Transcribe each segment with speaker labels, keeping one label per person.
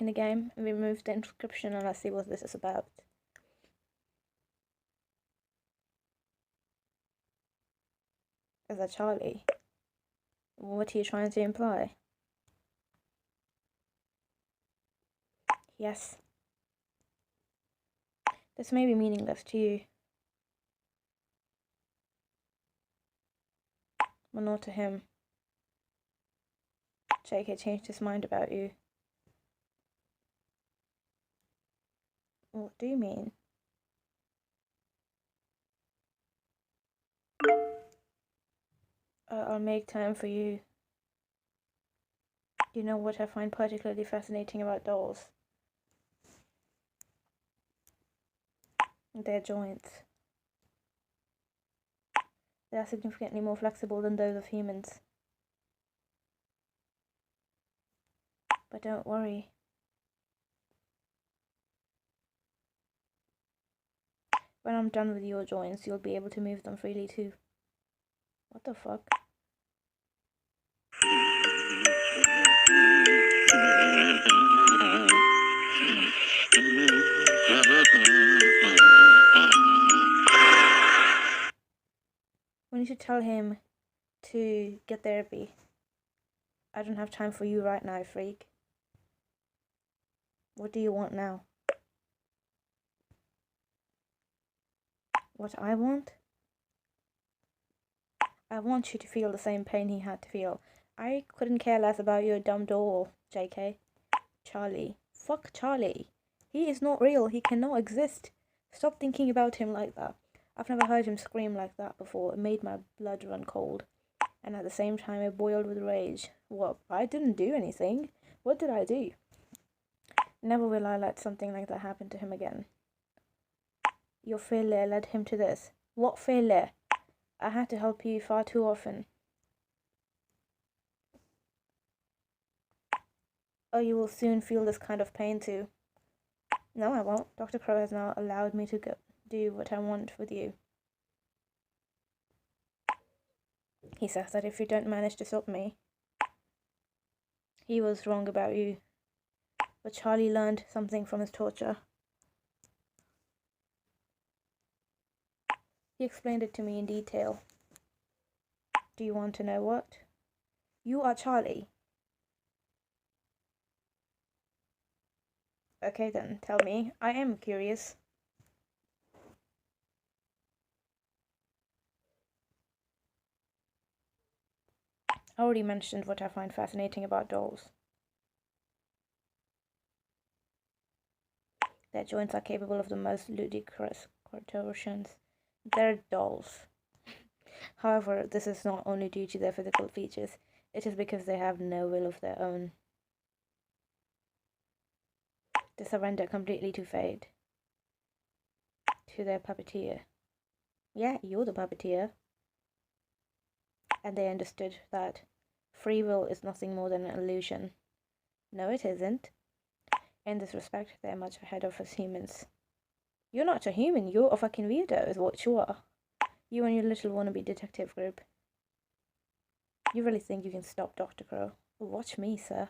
Speaker 1: in the game and remove the inscription and let's see what this is about. Is that Charlie? What are you trying to imply? Yes. This may be meaningless to you, but not to him. JK changed his mind about you. What do you mean? I'll make time for you. You know what I find particularly fascinating about dolls? Their joints. They are significantly more flexible than those of humans. But don't worry. When I'm done with your joints, you'll be able to move them freely too. What the fuck? We need to tell him to get therapy. I don't have time for you right now, freak. What do you want now? What I want? I want you to feel the same pain he had to feel. I couldn't care less about your dumb doll, JK. Charlie. Fuck Charlie. He is not real. He cannot exist. Stop thinking about him like that. I've never heard him scream like that before. It made my blood run cold. And at the same time, I boiled with rage. What? I didn't do anything. What did I do? Never will I let something like that happen to him again. Your failure led him to this. What failure? I had to help you far too often. Oh, you will soon feel this kind of pain too. No, I won't. Dr. Crow has now allowed me to do what I want with you. He says that if you don't manage to stop me, he was wrong about you. But Charlie learned something from his torture. He explained it to me in detail. Do you want to know what? You are Charlie. Okay then, tell me. I am curious. I already mentioned what I find fascinating about dolls. Their joints are capable of the most ludicrous contortions. They're dolls. However, this is not only due to their physical features, it is because they have no will of their own. They surrender completely to fate. To their puppeteer. Yeah, you're the puppeteer. And they understood that free will is nothing more than an illusion. No, it isn't. In this respect, they're much ahead of us humans. You're not a human, you're a fucking weirdo, is what you are. You and your little wannabe detective group. You really think you can stop Dr. Crow? Watch me, sir.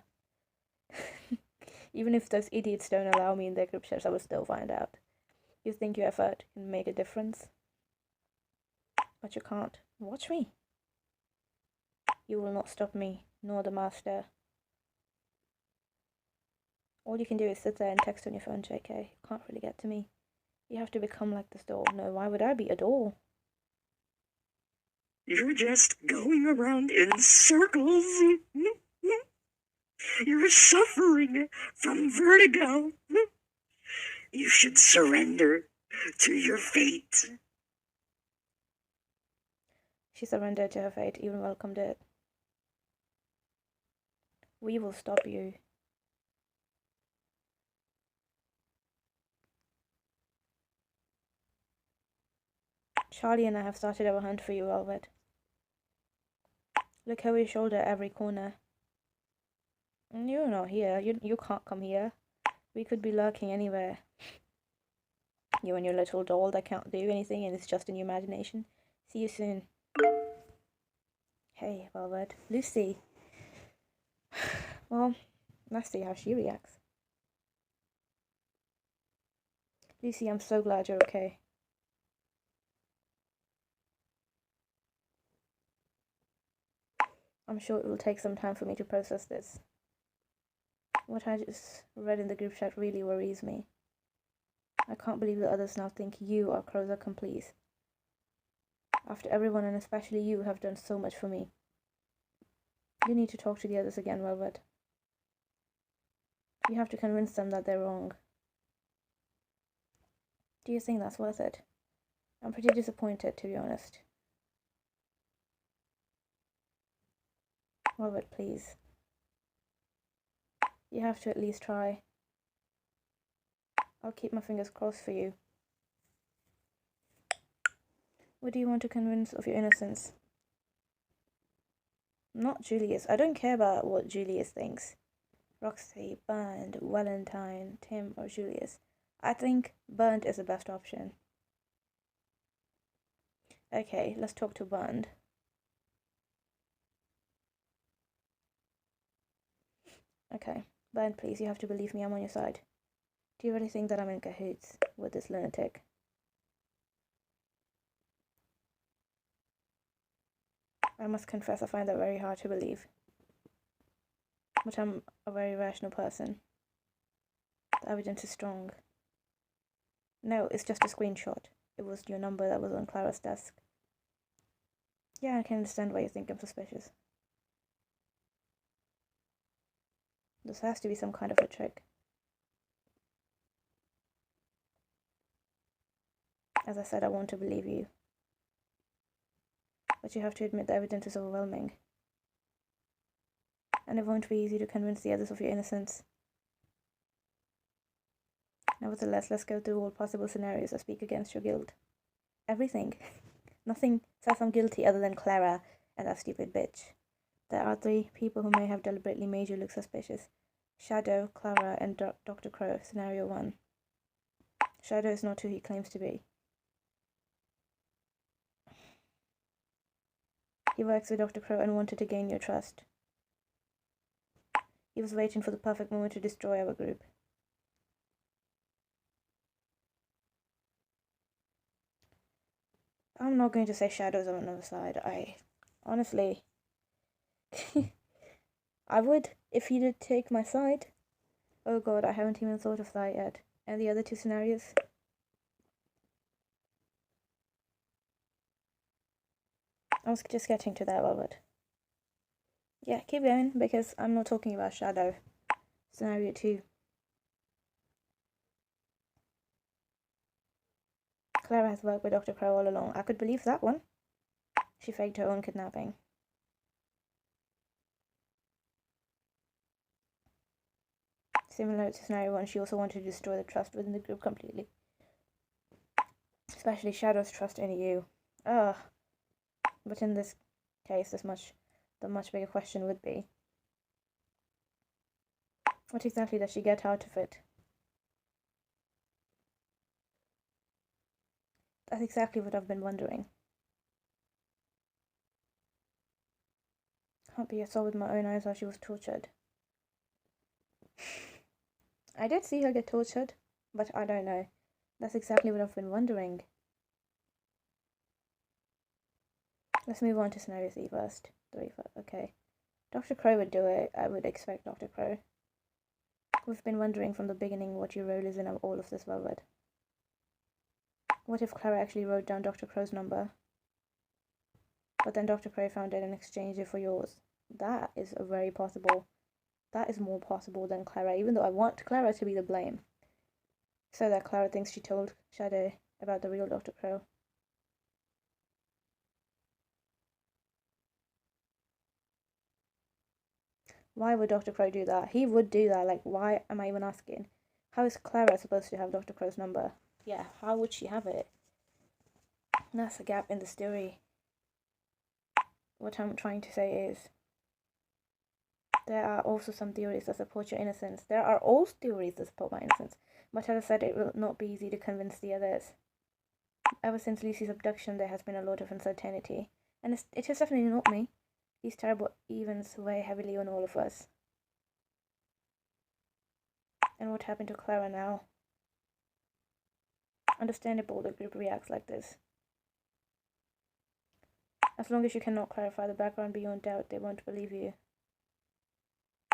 Speaker 1: Even if those idiots don't allow me in their group chats, I will still find out. You think your effort can make a difference? But you can't. Watch me. You will not stop me, nor the master. All you can do is sit there and text on your phone, JK. You can't really get to me. You have to become like this doll. No, why would I be a doll?
Speaker 2: You're just going around in circles. You're suffering from vertigo. You should surrender to your fate.
Speaker 1: She surrendered to her fate, even welcomed it. We will stop you. Charlie and I have started our hunt for you, Velvet. Look over your shoulder at every corner. You're not here. You can't come here. We could be lurking anywhere. You and your little doll that can't do anything and it's just in your imagination. See you soon. Hey, Velvet. Lucy. Well, let's see how she reacts. Lucy, I'm so glad you're okay. I'm sure it will take some time for me to process this. What I just read in the group chat really worries me. I can't believe the others now think you are Crow's accomplice. After everyone, and especially you, have done so much for me. You need to talk to the others again, Velvet. You have to convince them that they're wrong. Do you think that's worth it? I'm pretty disappointed, to be honest. Velvet, please. You have to at least try. I'll keep my fingers crossed for you. What do you want to convince of your innocence? Not Julius. I don't care about what Julius thinks. Roxy, Bernd, Valentine, Tim, or Julius. I think Bernd is the best option. Okay, let's talk to Bernd. Okay, Bernd, please, you have to believe me, I'm on your side. Do you really think that I'm in cahoots with this lunatic? I must confess I find that very hard to believe. But I'm a very rational person. The evidence is strong. No, it's just a screenshot. It was your number that was on Clara's desk. Yeah, I can understand why you think I'm suspicious. This has to be some kind of a trick. As I said, I want to believe you. But you have to admit the evidence is overwhelming. And it won't be easy to convince the others of your innocence. Nevertheless, let's go through all possible scenarios that speak against your guilt. Everything. Nothing says I'm guilty other than Clara and that stupid bitch. There are 3 people who may have deliberately made you look suspicious. Shadow, Clara, and Dr. Crow. Scenario 1. Shadow is not who he claims to be. He works with Dr. Crow and wanted to gain your trust. He was waiting for the perfect moment to destroy our group. I'm not going to say Shadow's on another side. Honestly, I would if he did take my side. Oh god, I haven't even thought of that yet. And the other 2 scenarios? I was just getting to that, Velvet. Yeah, keep going, because I'm not talking about Shadow. Scenario 2. Clara has worked with Dr. Crow all along. I could believe that one. She faked her own kidnapping. Similar to scenario 1, she also wanted to destroy the trust within the group completely. Especially Shadow's trust in you. Ugh. But in this case, the much bigger question would be, what exactly does she get out of it? That's exactly what I've been wondering. Can't be I saw with my own eyes how she was tortured. I did see her get tortured, but I don't know. That's exactly what I've been wondering. Let's move on to scenario 3 first. 3 first. Okay. Dr. Crow would do it. I would expect Dr. Crow. We've been wondering from the beginning what your role is in all of this, Velvet. What if Clara actually wrote down Dr. Crow's number, but then Dr. Crow found it and exchanged it for yours? That is a very possible. That is more possible than Clara, even though I want Clara to be the blame. So that Clara thinks she told Shadow about the real Dr. Crow. Why would Dr. Crow do that? He would do that. Like, why am I even asking? How is Clara supposed to have Dr. Crow's number? Yeah, how would she have it? That's a gap in the story. What I'm trying to say is, there are also some theories that support your innocence. There are all theories that support my innocence. But as I said, it will not be easy to convince the others. Ever since Lucy's abduction, there has been a lot of uncertainty. And it is definitely not me. These terrible events weigh heavily on all of us. And what happened to Clara now? Understandable the group reacts like this. As long as you cannot clarify the background beyond doubt, they won't believe you.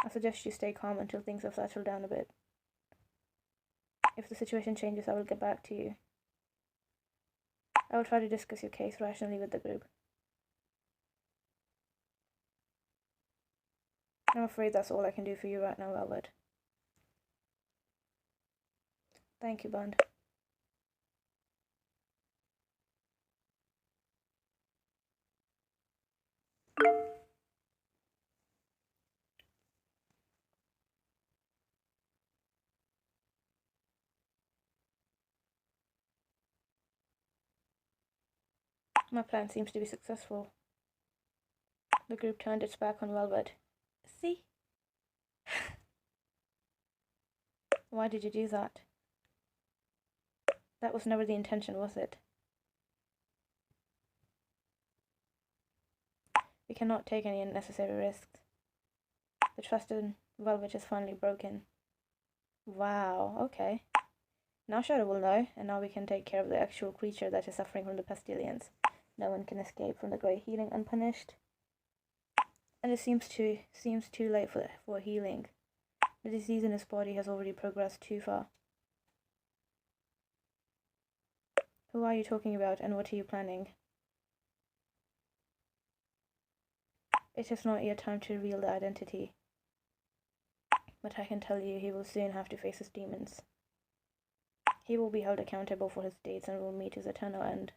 Speaker 1: I suggest you stay calm until things have settled down a bit. If the situation changes, I will get back to you. I will try to discuss your case rationally with the group. I'm afraid that's all I can do for you right now, Velvet. Thank you, Bond. My plan seems to be successful. The group turned its back on Velvet. See? Why did you do that? That was never the intention, was it? We cannot take any unnecessary risks. The trust in Velvet is finally broken. Wow, okay. Now Shadow will know, and now we can take care of the actual creature that is suffering from the pestilence. No one can escape from the great healing unpunished. And it seems too late for healing. The disease in his body has already progressed too far. Who are you talking about, and what are you planning? It is not yet time to reveal the identity. But I can tell you he will soon have to face his demons. He will be held accountable for his deeds and will meet his eternal end.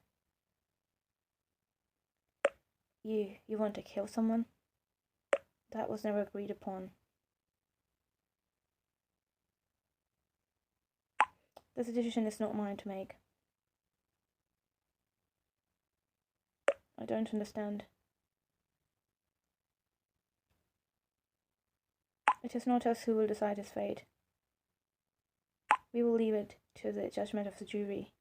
Speaker 1: You want to kill someone? That was never agreed upon. This decision is not mine to make. I don't understand. It is not us who will decide his fate. We will leave it to the judgment of the jury.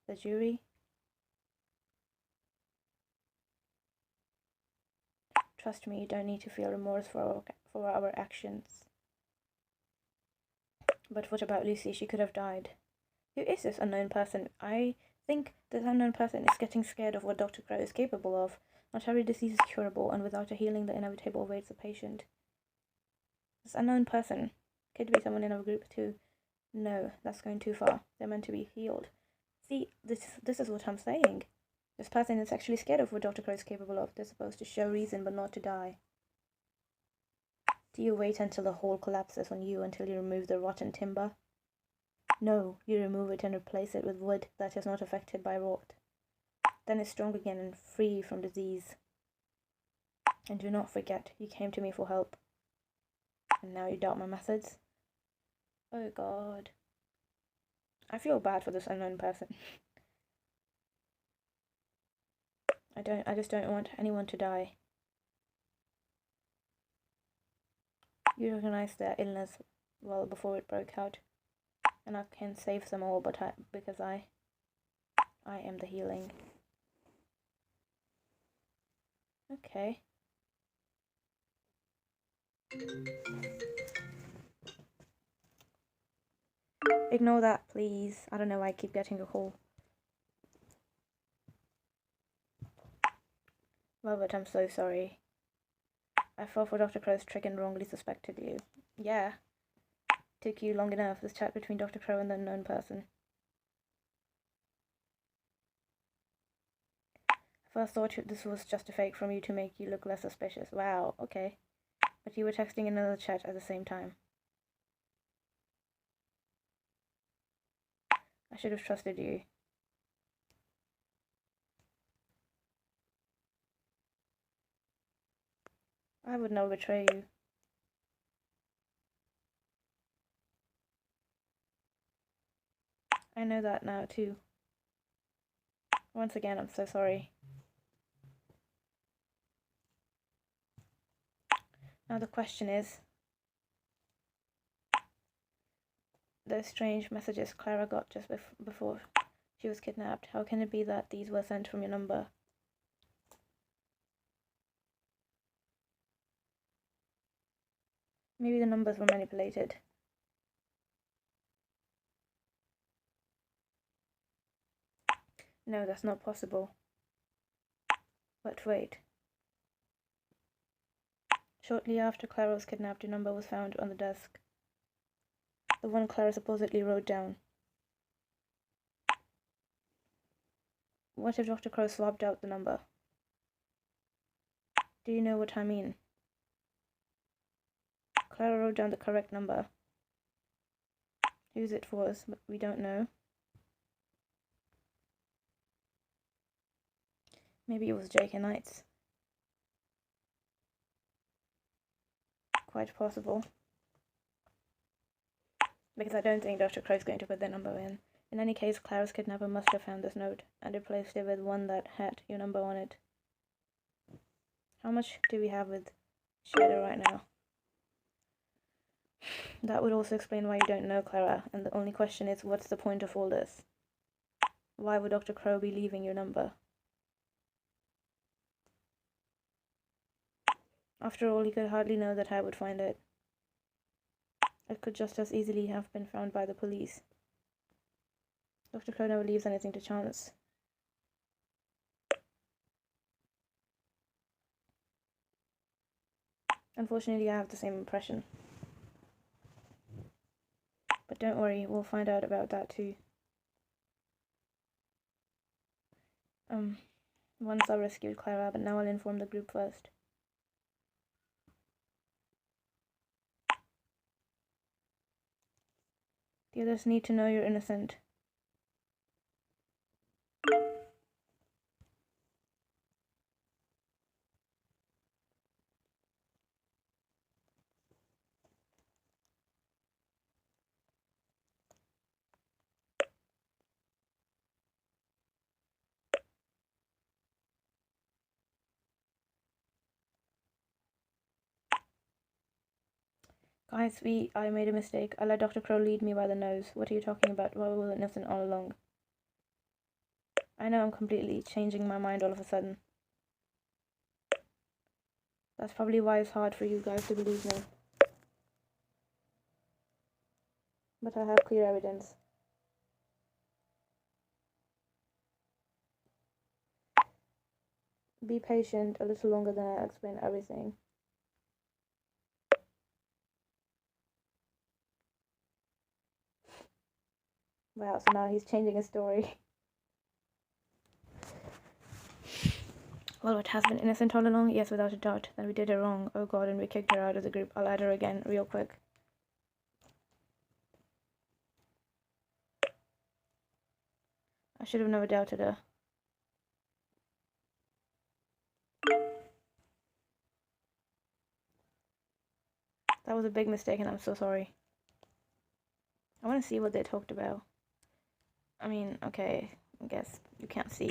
Speaker 1: The jury? Trust me, you don't need to feel remorse for our actions. But what about Lucy? She could have died. Who is this unknown person? I think this unknown person is getting scared of what Dr. Crow is capable of. Not every disease is curable, and without a healing, the inevitable awaits the patient. This unknown person could be someone in our group too. No, that's going too far. They're meant to be healed. See, this is what I'm saying. This person is actually scared of what Dr. Crow is capable of. They're supposed to show reason, but not to die. Do you wait until the hole collapses on you until you remove the rotten timber? No, you remove it and replace it with wood that is not affected by rot. Then it's strong again and free from disease. And do not forget, you came to me for help. And now you doubt my methods? Oh God. I feel bad for this unknown person. I just don't want anyone to die. You recognized their illness well before it broke out. And I can save them all, because I am the healing. Okay. Ignore that, please. I don't know why I keep getting a call. Velvet, I'm so sorry. I fell for Dr. Crow's trick and wrongly suspected you. Yeah. Took you long enough, this chat between Dr. Crow and the unknown person. I first thought this was just a fake from you to make you look less suspicious. Wow, okay. But you were texting another chat at the same time. I should have trusted you. I would never betray you. I know that now too. Once again, I'm so sorry. Now the question is, those strange messages Clara got just before she was kidnapped, how can it be that these were sent from your number? Maybe the numbers were manipulated. No, that's not possible. But wait. Shortly after Clara was kidnapped, your number was found on the desk. The one Clara supposedly wrote down. What if Dr. Crow swapped out the number? Do you know what I mean? Clara wrote down the correct number. Whose it was, but we don't know. Maybe it was J.K. Knight's. Quite possible. Because I don't think Dr. Crow's going to put their number in. In any case, Clara's kidnapper must have found this note and replaced it with one that had your number on it. How much do we have with Shadow right now? That would also explain why you don't know Clara, and the only question is, what's the point of all this? Why would Dr. Crow be leaving your number? After all, he could hardly know that I would find it. It could just as easily have been found by the police. Dr. Crow never leaves anything to chance. Unfortunately, I have the same impression. But don't worry, we'll find out about that too. Once I rescued Clara, but now I'll inform the group first. The others need to know you're innocent. Guys, I made a mistake. I let Dr. Crow lead me by the nose. What are you talking about? Why was innocent all along? I know I'm completely changing my mind all of a sudden. That's probably why it's hard for you guys to believe me. But I have clear evidence. Be patient a little longer than I explain everything. Wow, so now he's changing his story. Well, it has been innocent all along? Yes, without a doubt. Then we did it wrong. Oh god, and we kicked her out of the group. I'll add her again, real quick. I should have never doubted her. That was a big mistake and I'm so sorry. I want to see what they talked about. I mean, okay, I guess you can't see.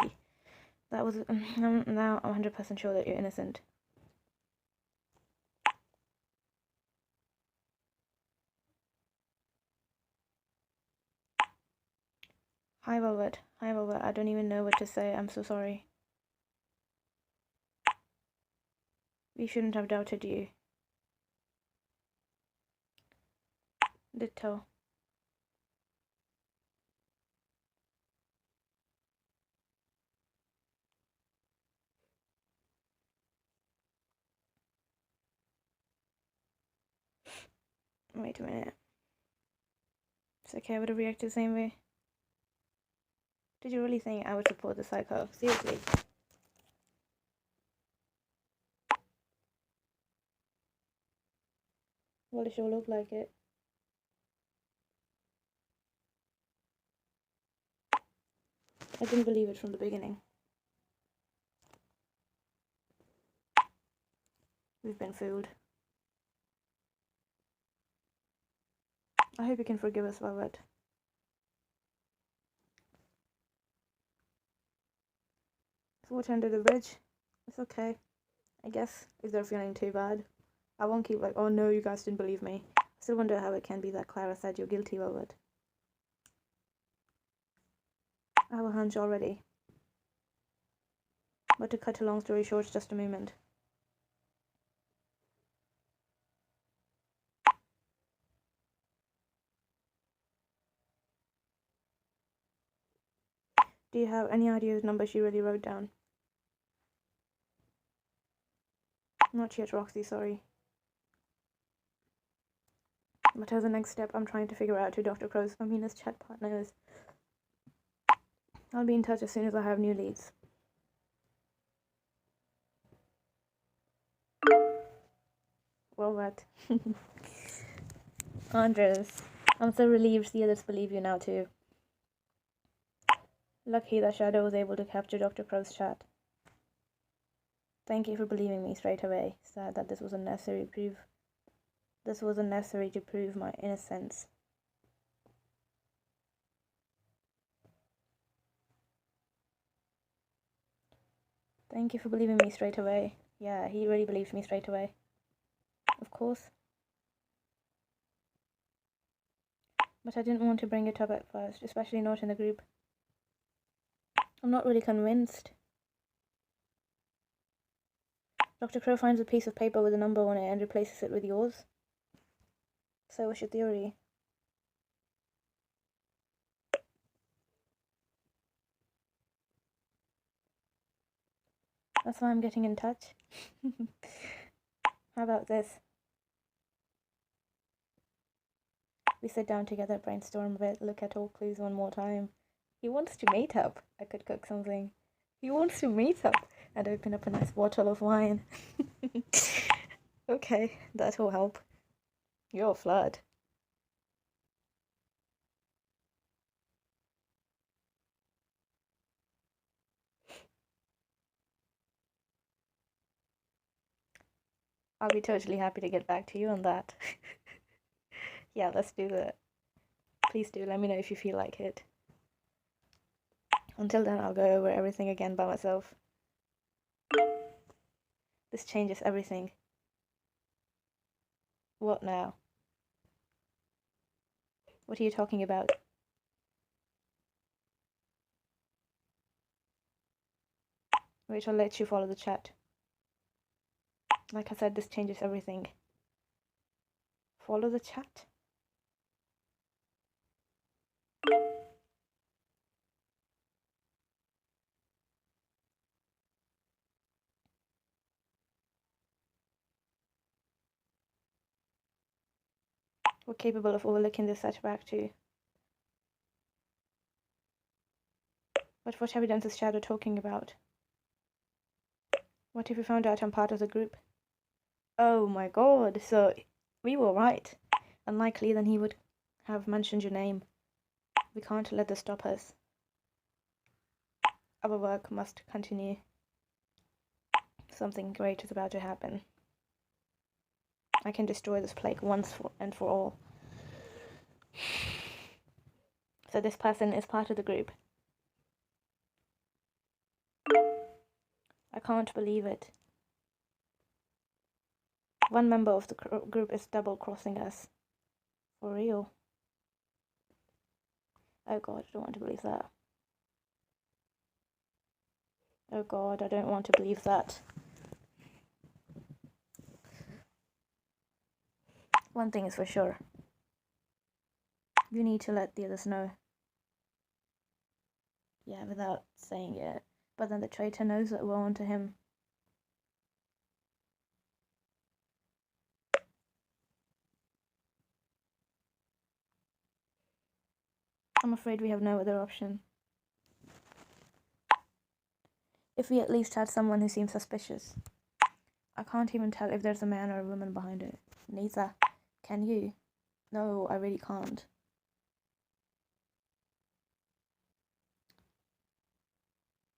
Speaker 1: That was... now I'm 100% sure that you're innocent. Hi, Velvet. Hi, Velvet. I don't even know what to say. I'm so sorry. We shouldn't have doubted you. Ditto. Wait a minute. It's okay, I would have reacted the same way. Did you really think I would support the psycho? Seriously? Well, it sure looked like it. I didn't believe it from the beginning. We've been fooled. I hope you can forgive us, Velvet. It's water under the bridge. It's okay. I guess, if they're feeling too bad. I won't keep like, oh no, you guys didn't believe me. I still wonder how it can be that Clara said you're guilty, Velvet. I have a hunch already. But to cut a long story short, just a moment. Do you have any idea of the number she really wrote down? Not yet, Roxy, sorry. But as a next step, I'm trying to figure out who Dr. Crow's Amina's chat partner is. I'll be in touch as soon as I have new leads. Well, what? Andres, I'm so relieved the others believe you now too. Lucky that Shadow was able to capture Dr. Crow's chat. Thank you for believing me straight away. Sad that this wasn't necessary to prove my innocence. Thank you for believing me straight away. Yeah, he really believed me straight away. Of course. But I didn't want to bring it up at first, especially not in the group. I'm not really convinced. Dr. Crow finds a piece of paper with a number on it and replaces it with yours. So what's your theory? That's why I'm getting in touch. How about this? We sit down together, brainstorm a bit, look at all clues one more time. He wants to meet up. I could cook something. He wants to meet up and open up a nice bottle of wine. Okay, that will help. You're a flirt. I'll be totally happy to get back to you on that. Yeah, let's do that. Please do, let me know if you feel like it. Until then, I'll go over everything again by myself. This changes everything. What now? What are you talking about? Wait, I'll let you follow the chat. Like I said, this changes everything. Follow the chat? We're capable of overlooking this setback too. But what evidence is Shadow talking about? What if we found out I'm part of the group? Oh my god, so we were right. Unlikely then he would have mentioned your name. We can't let this stop us. Our work must continue. Something great is about to happen. I can destroy this plague once and for all. So this person is part of the group. I can't believe it. One member of the group is double-crossing us. For real. Oh god, I don't want to believe that. Oh god, I don't want to believe that. One thing is for sure. You need to let the others know. Yeah, without saying it. But then the traitor knows that we're on to him. I'm afraid we have no other option. If we at least had someone who seems suspicious. I can't even tell if there's a man or a woman behind it. Neither. Can you? No, I really can't.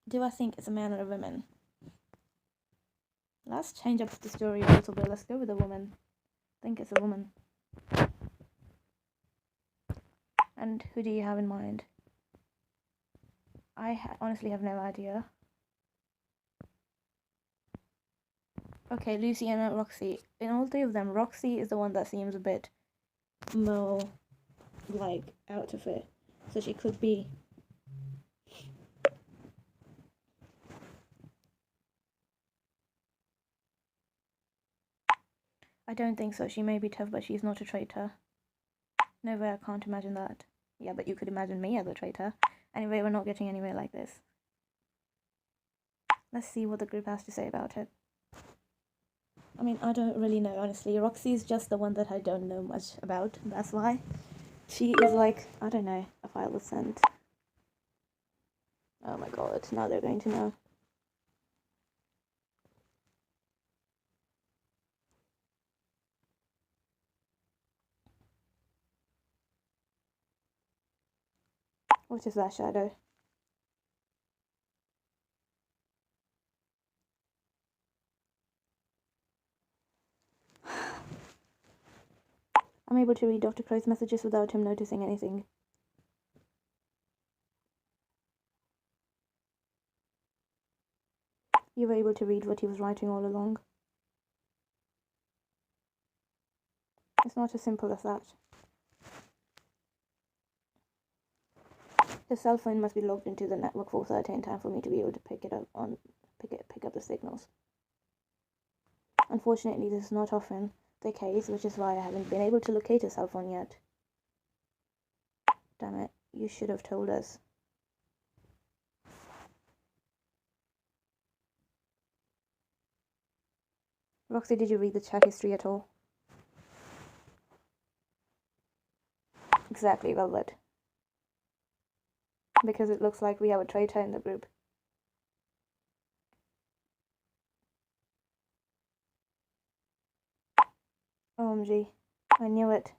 Speaker 1: Do I think it's a man or a woman? Let's change up the story a little bit. Let's go with a woman. I think it's a woman. And who do you have in mind? I honestly have no idea. Okay, Lucy and Roxy. In all three of them, Roxy is the one that seems a bit more, like, out of it. So she could be. I don't think so. She may be tough, but she's not a traitor. No way, I can't imagine that. Yeah, but you could imagine me as a traitor. Anyway, we're not getting anywhere like this. Let's see what the group has to say about it. I mean, I don't really know, honestly. Roxy's just the one that I don't know much about. That's why. She is like, I don't know, a file was sent. Oh my god, now they're going to know. What is that, Shadow? I'm able to read Dr. Crow's messages without him noticing anything. You were able to read what he was writing all along. It's not as simple as that. His cell phone must be logged into the network for certain time for me to be able to pick up the signals. Unfortunately, this is not often the case, which is why I haven't been able to locate his cell phone yet. Damn it, you should have told us. Roxy, did you read the chat history at all? Exactly, Velvet. Because it looks like we have a traitor in the group. OMG, I knew it.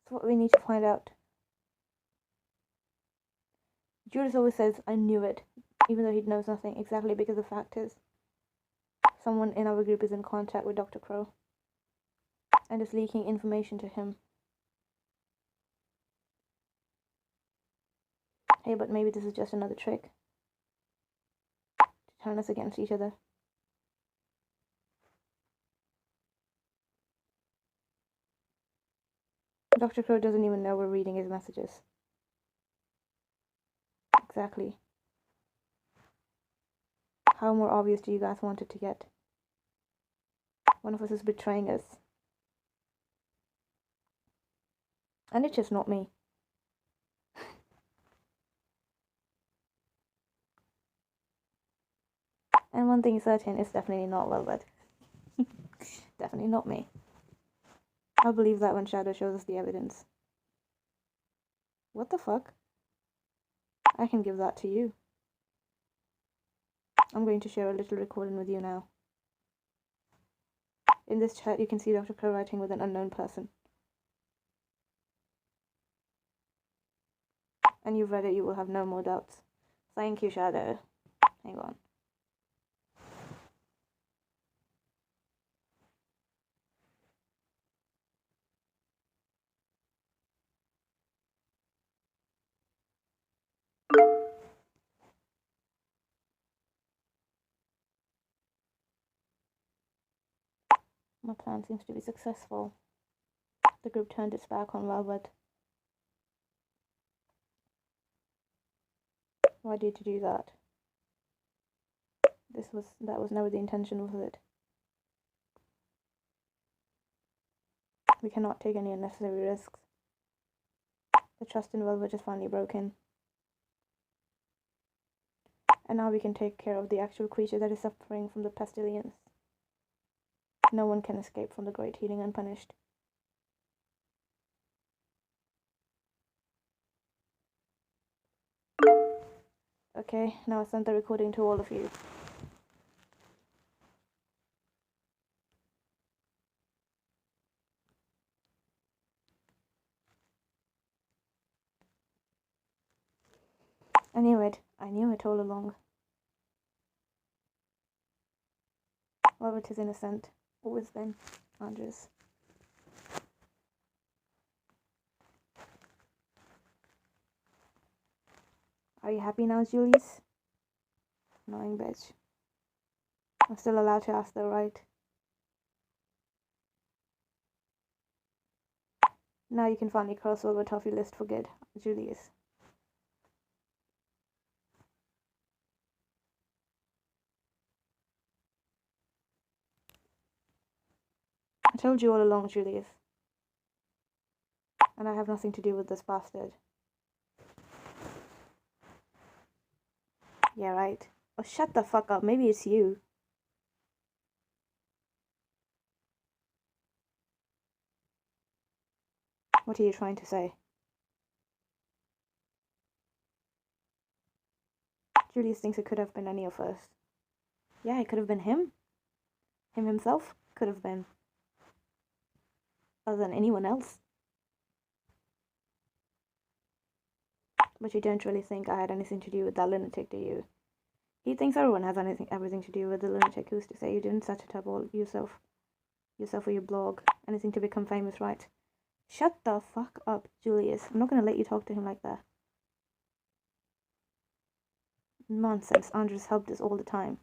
Speaker 1: That's what we need to find out. Judas always says, I knew it, even though he knows nothing. Exactly, because the fact is, someone in our group is in contact with Dr. Crow and is leaking information to him. Hey, but maybe this is just another trick to turn us against each other. Dr. Crow doesn't even know we're reading his messages. Exactly. How more obvious do you guys want it to get? One of us is betraying us. And it's just not me. And one thing is certain, it's definitely not Velvet. Definitely not me. I'll believe that when Shadow shows us the evidence. What the fuck? I can give that to you. I'm going to share a little recording with you now. In this chat, you can see Dr. Crow writing with an unknown person. And you've read it, you will have no more doubts. Thank you, Shadow. Hang on. My plan seems to be successful. The group turned its back on Velvet. Why did you do that? That was never the intention, was it? We cannot take any unnecessary risks. The trust in Velvet is finally broken. And now we can take care of the actual creature that is suffering from the pestilence. No one can escape from the great healing unpunished. Okay, now I sent the recording to all of you. I knew it all along. Velvet is innocent. Always been. Andres. Are you happy now, Julius? Annoying bitch. I'm still allowed to ask though, right? Now you can finally cross Velvet off your list for good, Julius. I told you all along, Julius. And I have nothing to do with this bastard. Yeah, right. Oh, shut the fuck up. Maybe it's you. What are you trying to say? Julius thinks it could have been any of us. Yeah, it could have been him. Him himself could have been. Other than anyone else. But you don't really think I had anything to do with that lunatic, do you? He thinks everyone has everything to do with the lunatic. Who's to say you didn't set it up all yourself or your blog? Anything to become famous, right? Shut the fuck up, Julius. I'm not gonna let you talk to him like that. Nonsense. Andres helped us all the time.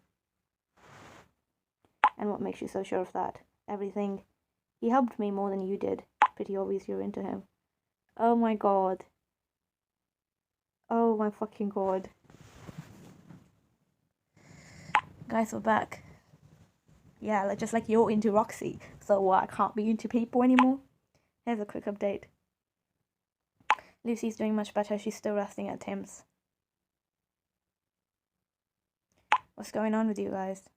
Speaker 1: And what makes you so sure of that? Everything. He helped me more than you did. Pretty obvious you're into him. Oh my god. Oh my fucking god. Guys, we're back. Yeah, just like you're into Roxy. So I can't be into people anymore? Here's a quick update. Lucy's doing much better. She's still resting at Tim's. What's going on with you guys?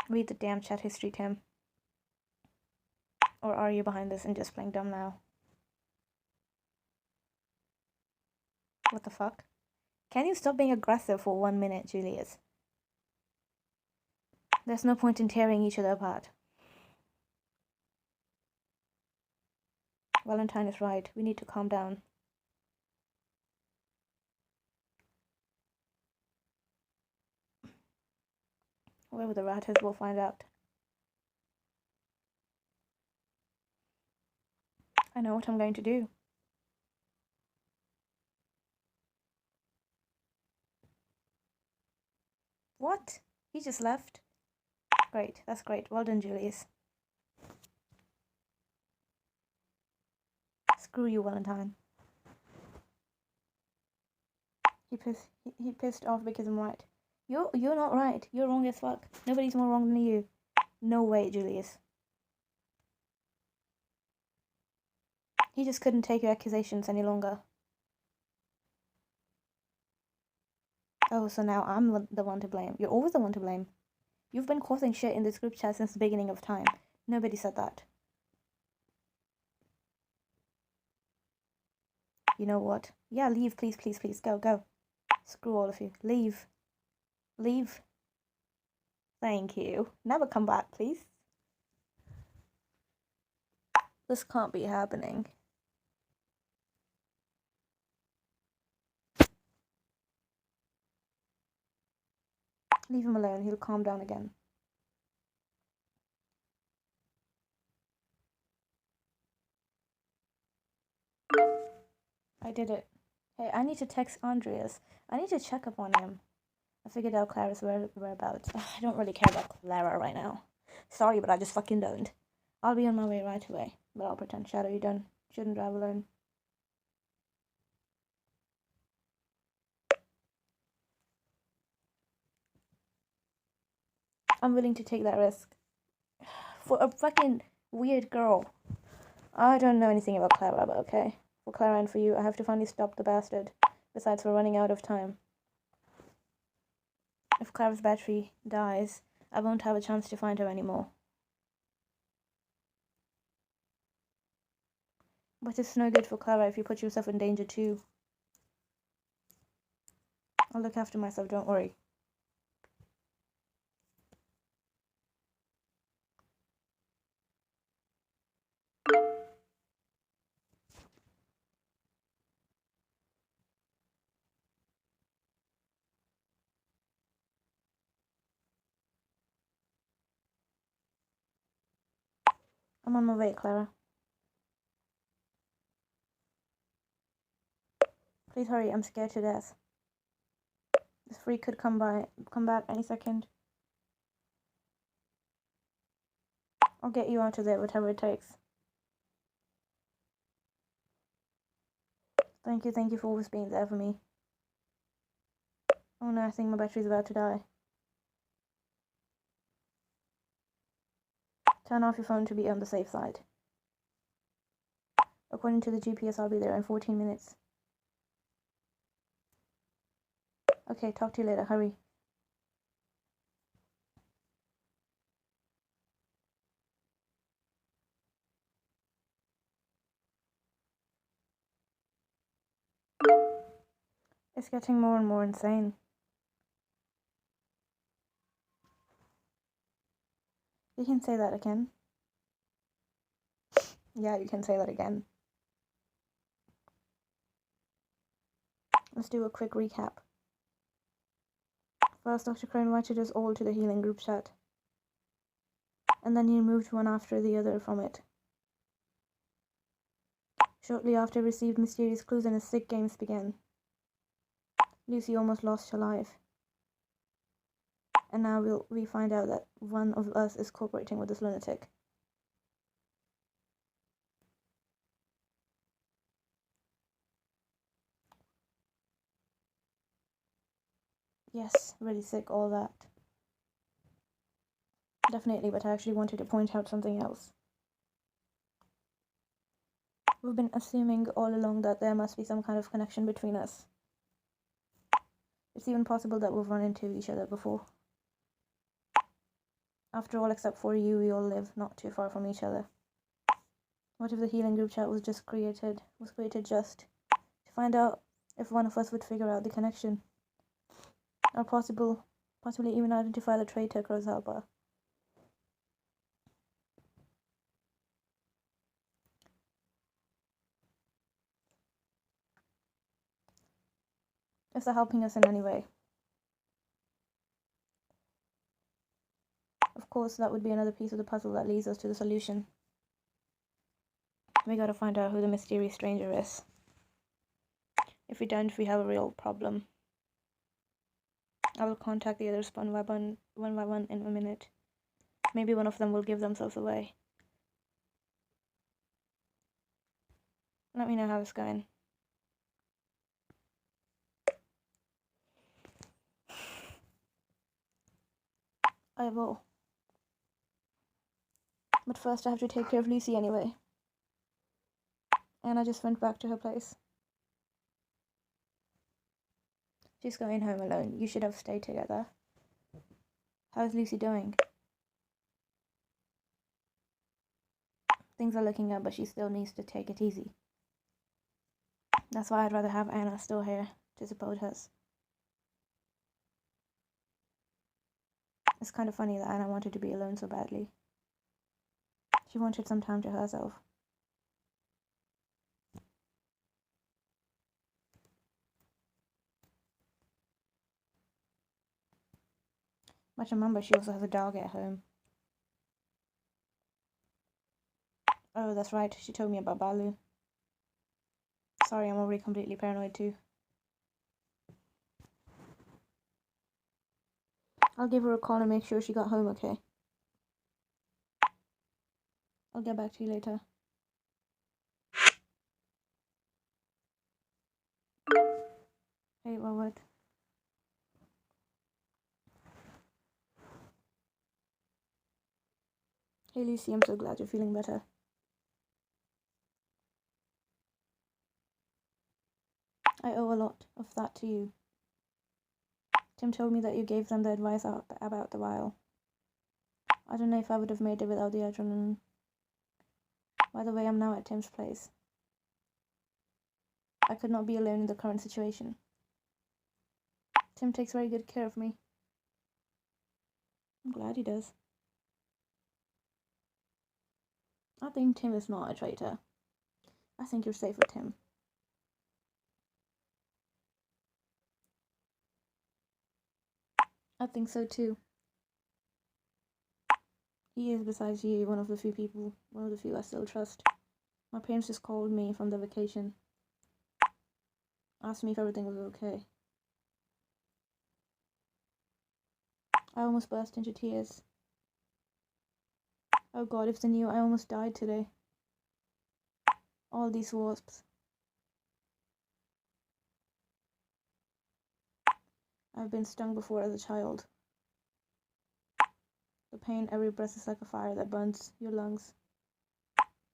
Speaker 1: Read the damn chat history, Tim. Or are you behind this and just playing dumb now? What the fuck? Can you stop being aggressive for 1 minute, Julius? There's no point in tearing each other apart. Valentine is right. We need to calm down. Whoever the rat is, we'll find out. I know what I'm going to do. What? He just left? Great, that's great. Well done, Julius. Screw you, Valentine. He pissed off because I'm right. You're not right. You're wrong as fuck. Nobody's more wrong than you. No way, Julius. He just couldn't take your accusations any longer. Oh, so now I'm the one to blame. You're always the one to blame. You've been causing shit in this group chat since the beginning of time. Nobody said that. You know what? Yeah, leave, please, please, please. Go, go. Screw all of you. Leave. Leave. Thank you. Never come back, please. This can't be happening. Leave him alone. He'll calm down again. I did it. Hey, I need to text Andreas. I need to check up on him. I figured out Clara's whereabouts. Ugh, I don't really care about Clara right now. Sorry, but I just fucking don't. I'll be on my way right away. But I'll pretend Shadow you don't. Shouldn't drive alone. I'm willing to take that risk. For a fucking weird girl. I don't know anything about Clara, but okay. For Clara and for you, I have to finally stop the bastard. Besides, we're running out of time. If Clara's battery dies, I won't have a chance to find her anymore. But it's no good for Clara if you put yourself in danger too. I'll look after myself, don't worry. I'm on my way, Clara. Please hurry, I'm scared to death. This freak could come back any second. I'll get you out of there, whatever it takes. Thank you for always being there for me. Oh no, I think my battery's about to die. Turn off your phone to be on the safe side. According to the GPS, I'll be there in 14 minutes. Okay, talk to you later. Hurry. It's getting more and more insane. You can say that again. Yeah, you can say that again. Let's do a quick recap. First, Dr. Crow invited us all to the healing group chat. And then he removed one after the other from it. Shortly after, received mysterious clues and his sick games began. Lucy almost lost her life. And now we find out that one of us is cooperating with this lunatic. Yes, really sick, all that. Definitely, but I actually wanted to point out something else. We've been assuming all along that there must be some kind of connection between us. It's even possible that we've run into each other before. After all, except for you, we all live not too far from each other. What if the healing group chat was created just to find out if one of us would figure out the connection? Or possibly even identify the traitor Crow's helper. If they're helping us in any way. Of course, that would be another piece of the puzzle that leads us to the solution. We gotta find out who the mysterious stranger is. If we don't, we have a real problem. I will contact the others one by one in a minute. Maybe one of them will give themselves away. Let me know how it's going. I will. But first I have to take care of Lucy anyway. Anna just went back to her place. She's going home alone. You should have stayed together. How's Lucy doing? Things are looking up, but she still needs to take it easy. That's why I'd rather have Anna still here to support us. It's kind of funny that Anna wanted to be alone so badly. She wanted some time to herself. But remember, she also has a dog at home. Oh, that's right, she told me about Balu. Sorry, I'm already completely paranoid too. I'll give her a call and make sure she got home okay. I'll get back to you later. Hey, Robert. Hey, Lucy, I'm so glad you're feeling better. I owe a lot of that to you. Tim told me that you gave them the advice about the vial. I don't know if I would have made it without the adrenaline. By the way, I'm now at Tim's place. I could not be alone in the current situation. Tim takes very good care of me. I'm glad he does. I think Tim is not a traitor. I think you're safe with him. I think so too. He is, besides you, one of the few I still trust. My parents just called me from their vacation. Asked me if everything was okay. I almost burst into tears. Oh God, if they knew, I almost died today. All these wasps. I've been stung before as a child. The pain, every breath is like a fire that burns your lungs.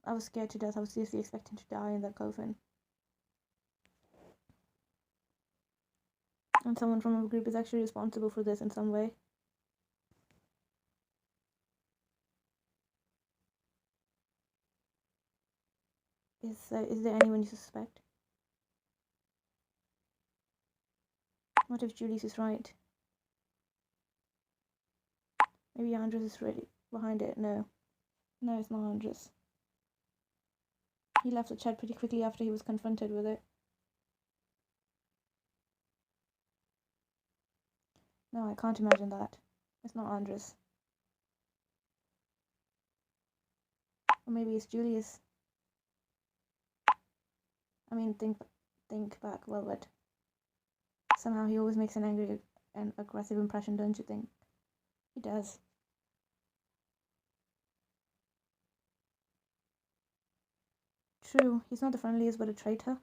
Speaker 1: I was scared to death. I was seriously expecting to die in that coffin. And someone from our group is actually responsible for this in some way. Is there anyone you suspect? What if Julius is right? Maybe Andres is really behind it. No, it's not Andres. He left the chat pretty quickly after he was confronted with it. No, I can't imagine that. It's not Andres. Or maybe it's Julius. I mean, think back, Velvet. Somehow he always makes an angry and aggressive impression, don't you think? He does. True, he's not the friendliest, but a traitor.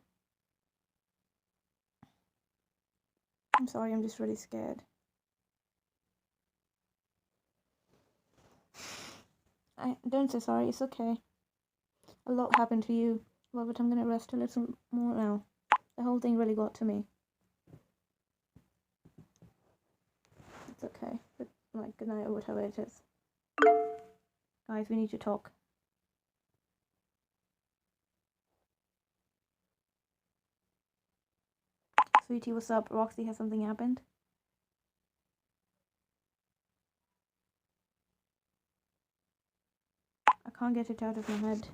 Speaker 1: I'm sorry, I'm just really scared. Don't say sorry, it's okay. A lot happened to you. Well, but I'm gonna rest a little more now. The whole thing really got to me. It's okay. But, like, good night or whatever it is. Guys, we need to talk. Sweetie, what's up? Roxy, has something happened? I can't get it out of my head.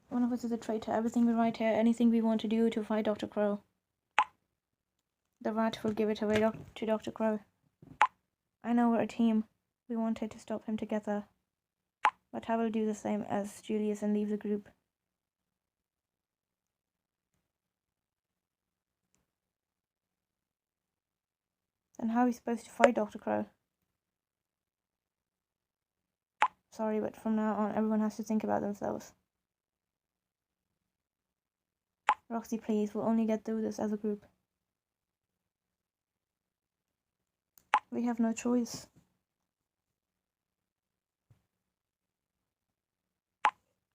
Speaker 1: One of us is a traitor. Everything we write here, anything we want to do to fight Dr. Crow. The rat will give it away to Dr. Crow. I know we're a team. We wanted to stop him together. But I will do the same as Julius and leave the group. Then how are we supposed to fight Dr. Crow? Sorry, but from now on, everyone has to think about themselves. Roxy, please, we'll only get through this as a group. We have no choice.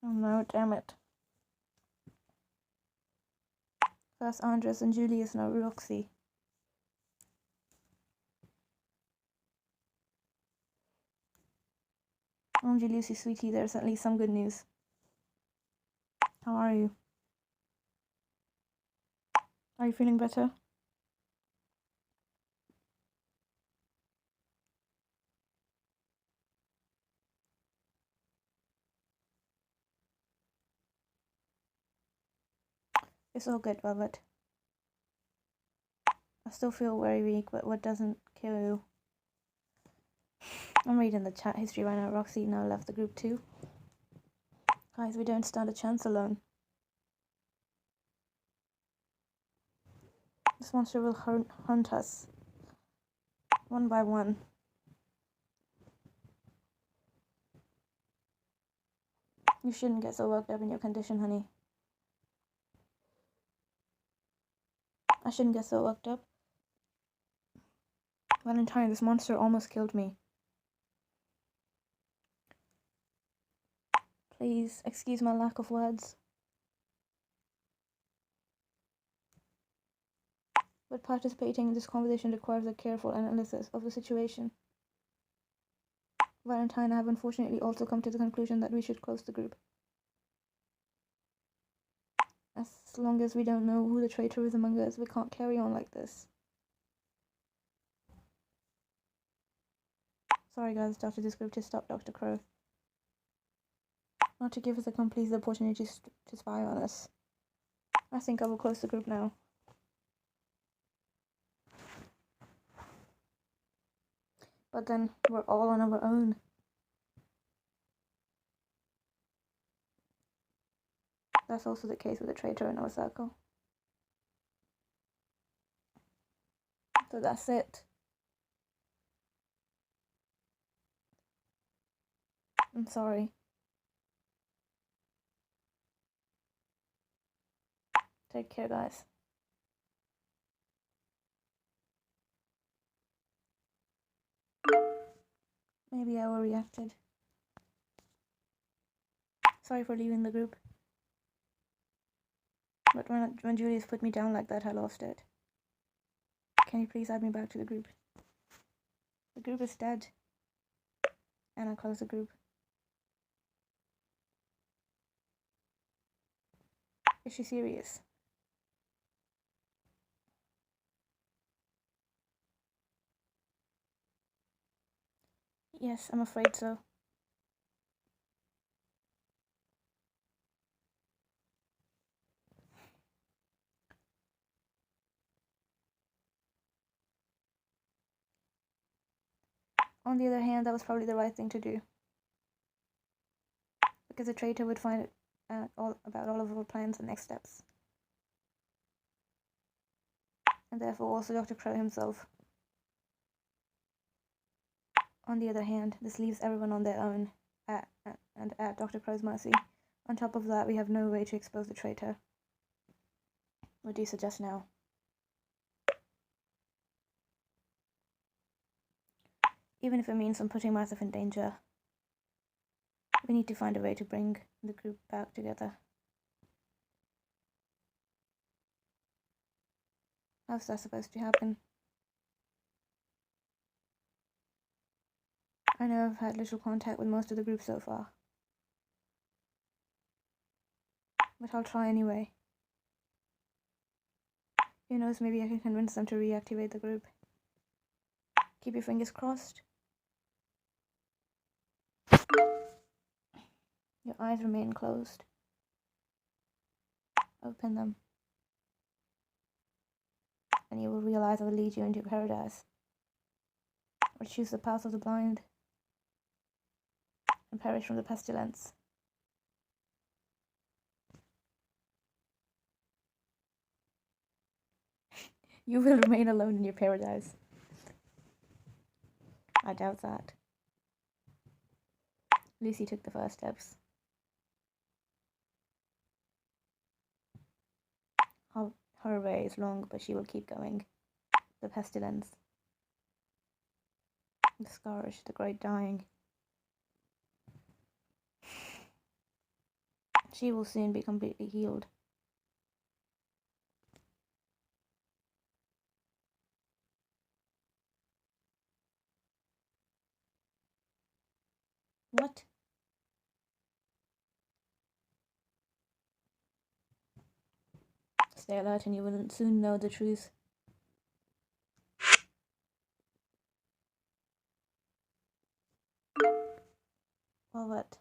Speaker 1: Oh no, damn it. First Andres and Julius, now Roxy. Oh, Julius, you sweetie, there's at least some good news. How are you? Are you feeling better? It's all good, Velvet. I still feel very weak, but what doesn't kill you? I'm reading the chat history right now. Roxy now left the group too. Guys, we don't stand a chance alone. This monster will hunt us. One by one. You shouldn't get so worked up in your condition, honey. I shouldn't get so worked up. Valentine, this monster almost killed me. Please, excuse my lack of words. But participating in this conversation requires a careful analysis of the situation. Valentine, I have unfortunately also come to the conclusion that we should close the group. As long as we don't know who the traitor is among us, we can't carry on like this. Sorry guys, started this group to stop Dr. Crow. Not to give us a complete opportunity to spy on us. I think I will close the group now. But then we're all on our own. That's also the case with the traitor in our circle. So that's it. I'm sorry. Take care, guys. Maybe I overreacted. Sorry for leaving the group. But when Julius put me down like that, I lost it. Can you please add me back to the group? The group is dead. And I close the group. Is she serious? Yes, I'm afraid so. On the other hand, that was probably the right thing to do. Because the traitor would find out all about all of our plans and next steps. And therefore also Dr. Crow himself. On the other hand, this leaves everyone on their own and at Dr. Crow's mercy. On top of that, we have no way to expose the traitor. What do you suggest now? Even if it means I'm putting myself in danger, we need to find a way to bring the group back together. How's that supposed to happen? I know I've had little contact with most of the group so far. But I'll try anyway. Who knows, maybe I can convince them to reactivate the group. Keep your fingers crossed. Your eyes remain closed. Open them. And you will realize I will lead you into paradise. Or choose the path of the blind. And perish from the pestilence. You will remain alone in your paradise. I doubt that. Lucy took the first steps. Her way is long, but she will keep going. The pestilence. The scourge, the great dying. She will soon be completely healed. What? Stay alert and you will soon know the truth. Well, what?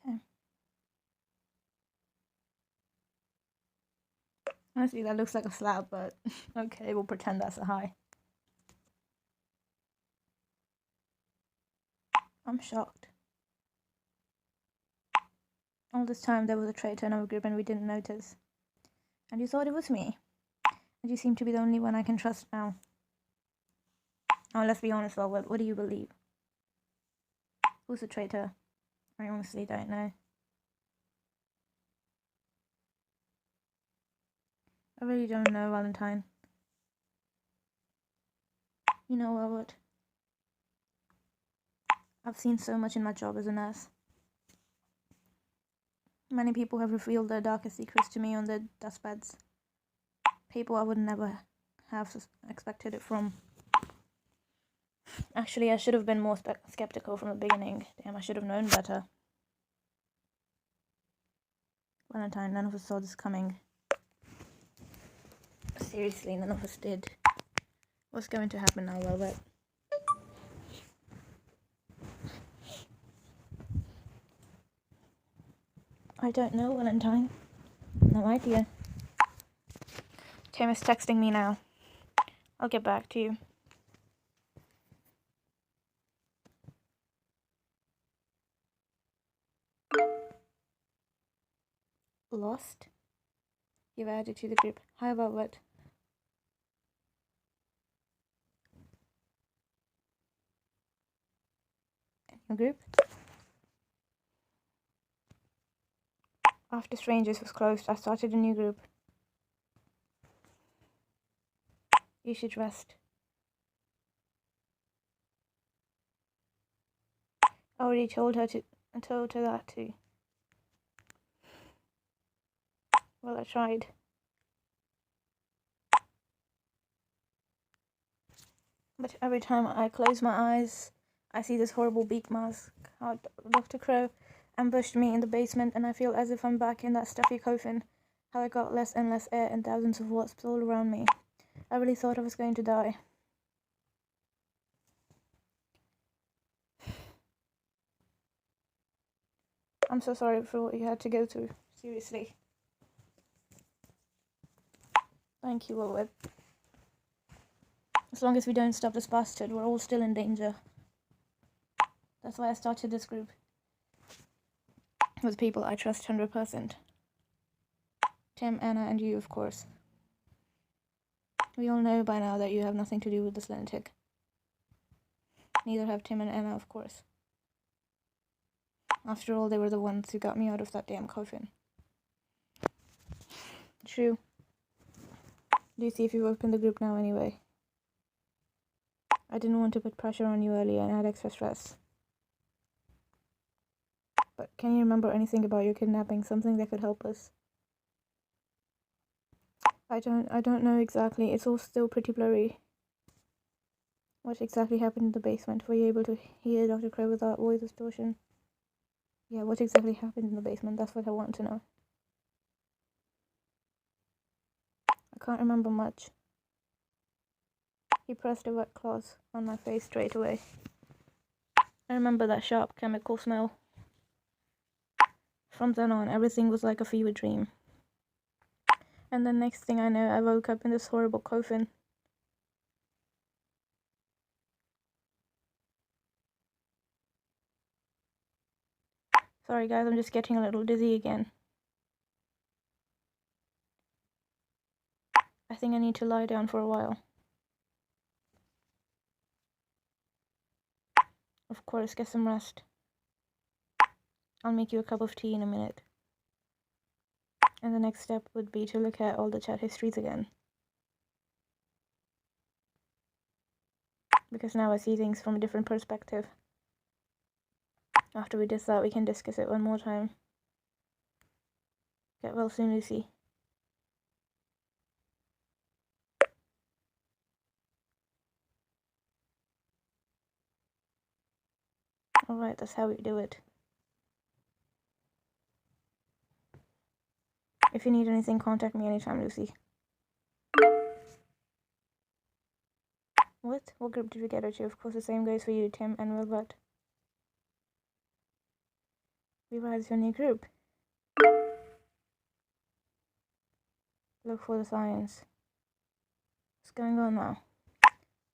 Speaker 1: Okay. Honestly, that looks like a slap, but okay, we'll pretend that's a high. I'm shocked. All this time there was a traitor in our group and we didn't notice. And you thought it was me. And you seem to be the only one I can trust now. Oh, let's be honest, well, what do you believe? Who's the traitor? I honestly don't know. I really don't know, Valentine. You know, Albert, I've seen so much in my job as a nurse. Many people have revealed their darkest secrets to me on their deathbeds. People I would never have expected it from. Actually, I should have been more skeptical from the beginning. Damn, I should have known better. Valentine, none of us saw this coming. Seriously, none of us did. What's going to happen now, Velvet? I don't know, Valentine. No idea. Tim is texting me now. I'll get back to you. Lost? You've added to the group. Hi, Velvet. In your group? After Strangers was closed, I started a new group. You should rest. I already told her that too. Well, I tried. But every time I close my eyes, I see this horrible beak mask. How Dr. Crow ambushed me in the basement, and I feel as if I'm back in that stuffy coffin. How I got less and less air and thousands of wasps all around me. I really thought I was going to die. I'm so sorry for what you had to go through. Seriously. Thank you, Willard. As long as we don't stop this bastard, we're all still in danger. That's why I started this group. With people I trust 100%. Tim, Anna, and you, of course. We all know by now that you have nothing to do with this lunatic. Neither have Tim and Anna, of course. After all, they were the ones who got me out of that damn coffin. True. Do you see if you've opened the group now anyway? I didn't want to put pressure on you earlier and add extra stress. But can you remember anything about your kidnapping? Something that could help us? I don't know exactly. It's all still pretty blurry. What exactly happened in the basement? Were you able to hear Dr. Crow without voice distortion? Yeah, what exactly happened in the basement? That's what I want to know. I can't remember much. He pressed a wet cloth on my face straight away. I remember that sharp chemical smell. From then on, everything was like a fever dream. And the next thing I know, I woke up in this horrible coffin. Sorry guys, I'm just getting a little dizzy again. I think I need to lie down for a while. Of course, get some rest. I'll make you a cup of tea in a minute. And the next step would be to look at all the chat histories again. Because now I see things from a different perspective. After we do that, we can discuss it one more time. Get well soon, Lucy. Alright, that's how we do it. If you need anything, contact me anytime, Lucy. What? What group did we get her to? Of course, the same goes for you, Tim and Wilbert. Revise your new group. Look for the signs. What's going on now?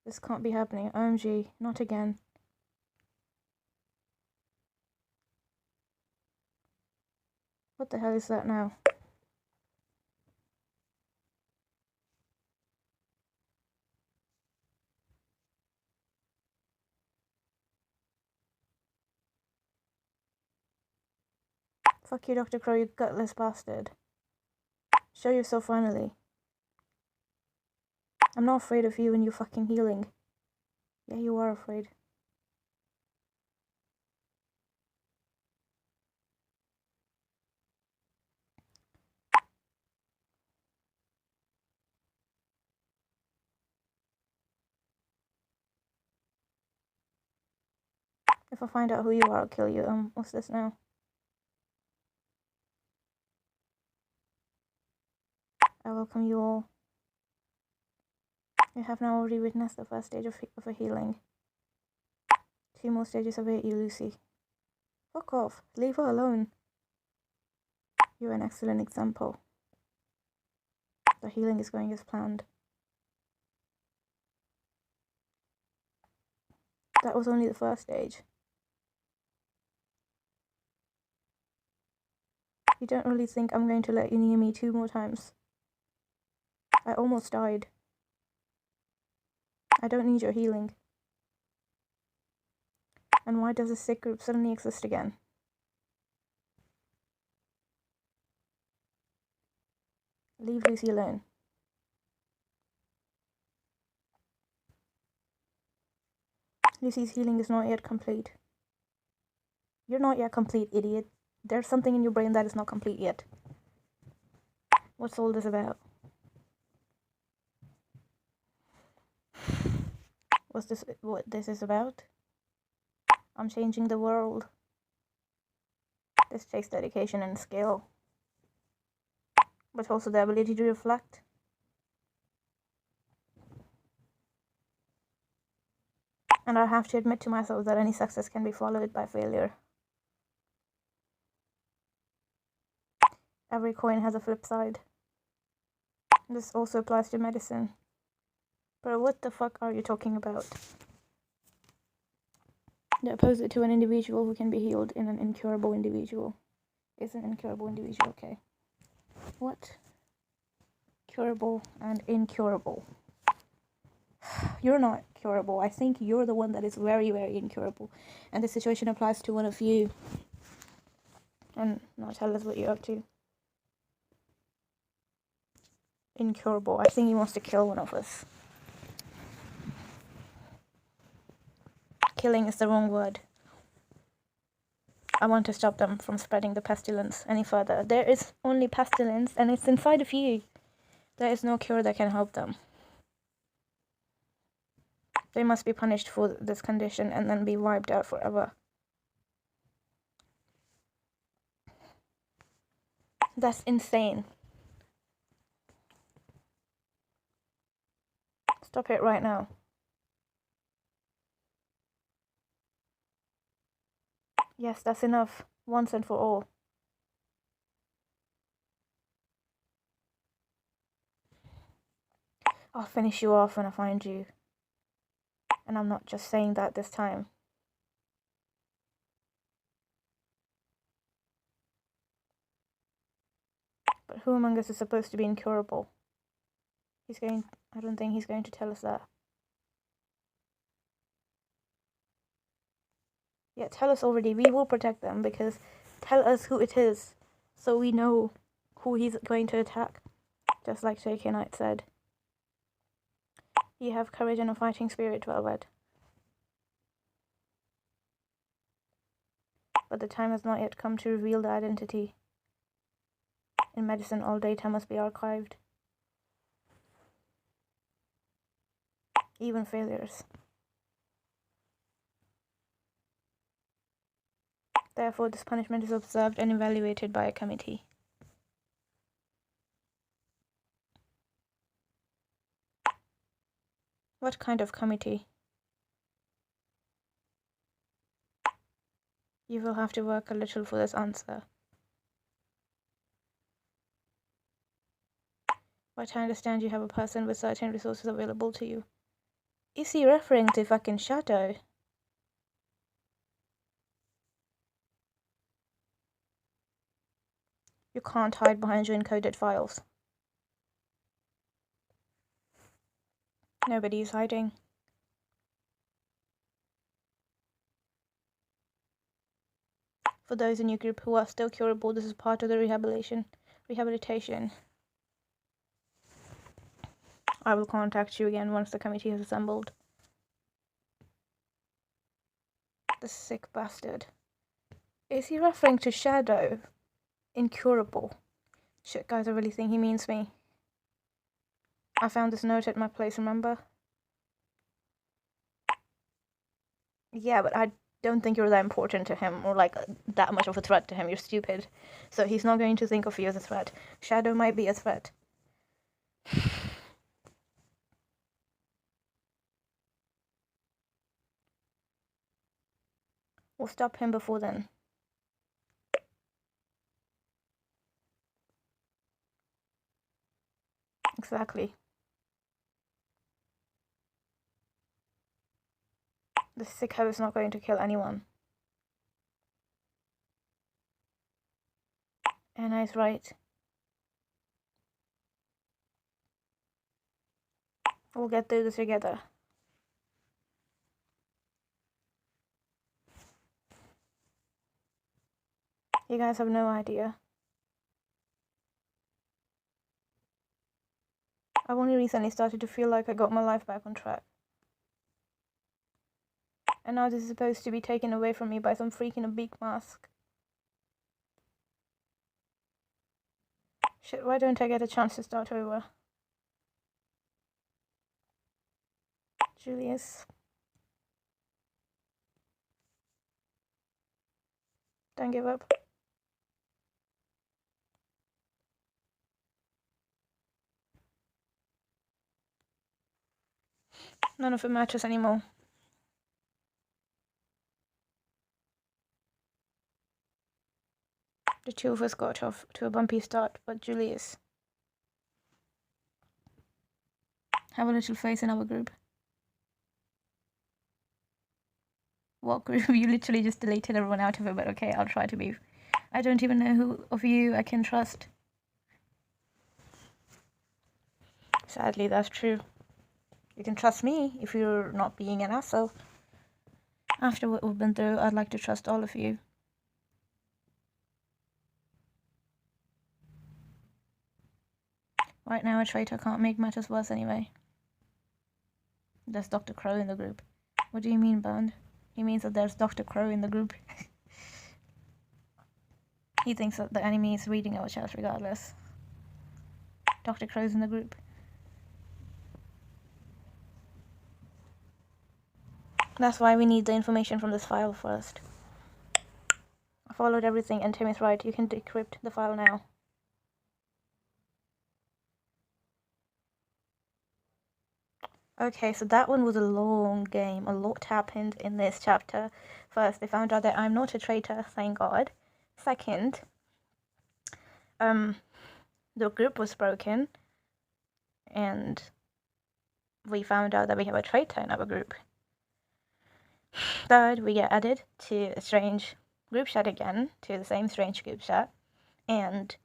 Speaker 1: This can't be happening. OMG, not again. What the hell is that now? Fuck you, Dr. Crow, you gutless bastard. Show yourself finally. I'm not afraid of you and your fucking healing. Yeah, you are afraid. If I find out who you are, I'll kill you. What's this now? I welcome you all. You have now already witnessed the first stage of a healing. 2 more stages await you, Lucy. Fuck off. Leave her alone. You're an excellent example. The healing is going as planned. That was only the first stage. You don't really think I'm going to let you near me 2 more times? I almost died. I don't need your healing. And why does a sick group suddenly exist again? Leave Lucy alone. Lucy's healing is not yet complete. You're not yet complete, idiot. There's something in your brain that is not complete yet. What's all this about? What's this? What this is about? I'm changing the world. This takes dedication and skill, but also the ability to reflect. And I have to admit to myself that any success can be followed by failure. Every coin has a flip side. This also applies to medicine. But what the fuck are you talking about? The opposite to an individual who can be healed in an incurable individual is an incurable individual, okay. What? Curable and incurable. You're not curable. I think you're the one that is very, very incurable. And the situation applies to one of you. And now tell us what you're up to. Incurable. I think he wants to kill one of us. Killing is the wrong word. I want to stop them from spreading the pestilence any further. There is only pestilence, and it's inside of you. There is no cure that can help them. They must be punished for this condition and then be wiped out forever. That's insane. Stop it right now. Yes, that's enough. Once and for all. I'll finish you off when I find you. And I'm not just saying that this time. But who among us is supposed to be incurable? I don't think he's going to tell us that. Yeah, tell us already. We will protect them, because tell us who it is so we know who he's going to attack. Just like J.K. Knight said. You have courage and a fighting spirit, Velvet. But the time has not yet come to reveal the identity. In medicine, all data must be archived. Even failures. Therefore, this punishment is observed and evaluated by a committee. What kind of committee? You will have to work a little for this answer. But I understand you have a person with certain resources available to you. Is he referring to fucking Shadow? You can't hide behind your encoded files. Nobody is hiding. For those in your group who are still curable, this is part of the rehabilitation. I will contact you again once the committee has assembled. The sick bastard. Is he referring to Shadow? Incurable. Shit, guys, I really think he means me. I found this note at my place, remember? Yeah, but I don't think you're that important to him, or like that much of a threat to him. You're stupid. So he's not going to think of you as a threat. Shadow might be a threat. We'll stop him before then. Exactly. The sicko is not going to kill anyone. Anna is right. We'll get through this together. You guys have no idea. recently started to feel like I got my life back on track. And now this is supposed to be taken away from me by some freak in a big mask. Shit, why don't I get a chance to start over? Julius. Don't give up. None of it matters anymore. The two of us got off to a bumpy start, but Julius. Have a little faith in our group. What group? You literally just deleted everyone out of it, but okay, I'll try to be. I don't even know who of you I can trust. Sadly, that's true. You can trust me if you're not being an asshole. After what we've been through, I'd like to trust all of you. Right now, a traitor can't make matters worse anyway. There's Dr. Crow in the group. What do you mean, Bond? He means that there's Dr. Crow in the group. He thinks that the enemy is reading our chat regardless. Dr. Crow's in the group. That's why we need the information from this file first. I followed everything and Tim is right. You can decrypt the file now. Okay, so that one was a long game. A lot happened in this chapter. First, they found out that I'm not a traitor, thank God. Second, the group was broken. And we found out that we have a traitor in our group. Third, we get added to a strange group chat again, to the same strange group chat. And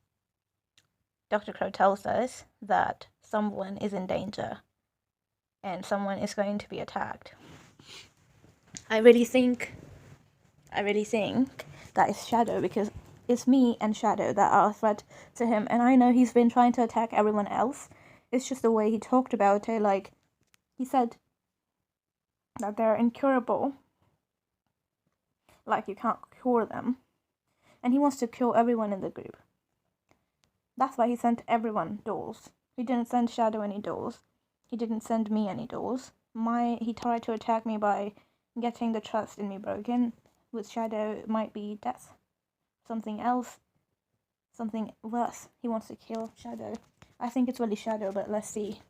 Speaker 1: Dr. Crow tells us that someone is in danger. And someone is going to be attacked. I really think that is Shadow, because it's me and Shadow that are a threat to him, and I know he's been trying to attack everyone else. It's just the way he talked about it, like, he said that they're incurable, like you can't cure them, and he wants to kill everyone in the group. That's why he sent everyone dolls. He didn't send Shadow any dolls. He didn't send me any dolls. He tried to attack me by getting the trust in me broken. With Shadow, it might be death. Something else. Something worse. He wants to kill Shadow. I think it's really Shadow, but let's see.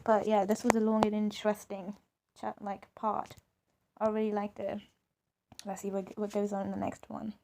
Speaker 1: But yeah, this was a long and interesting part. I really liked it. Let's see what goes on in the next one.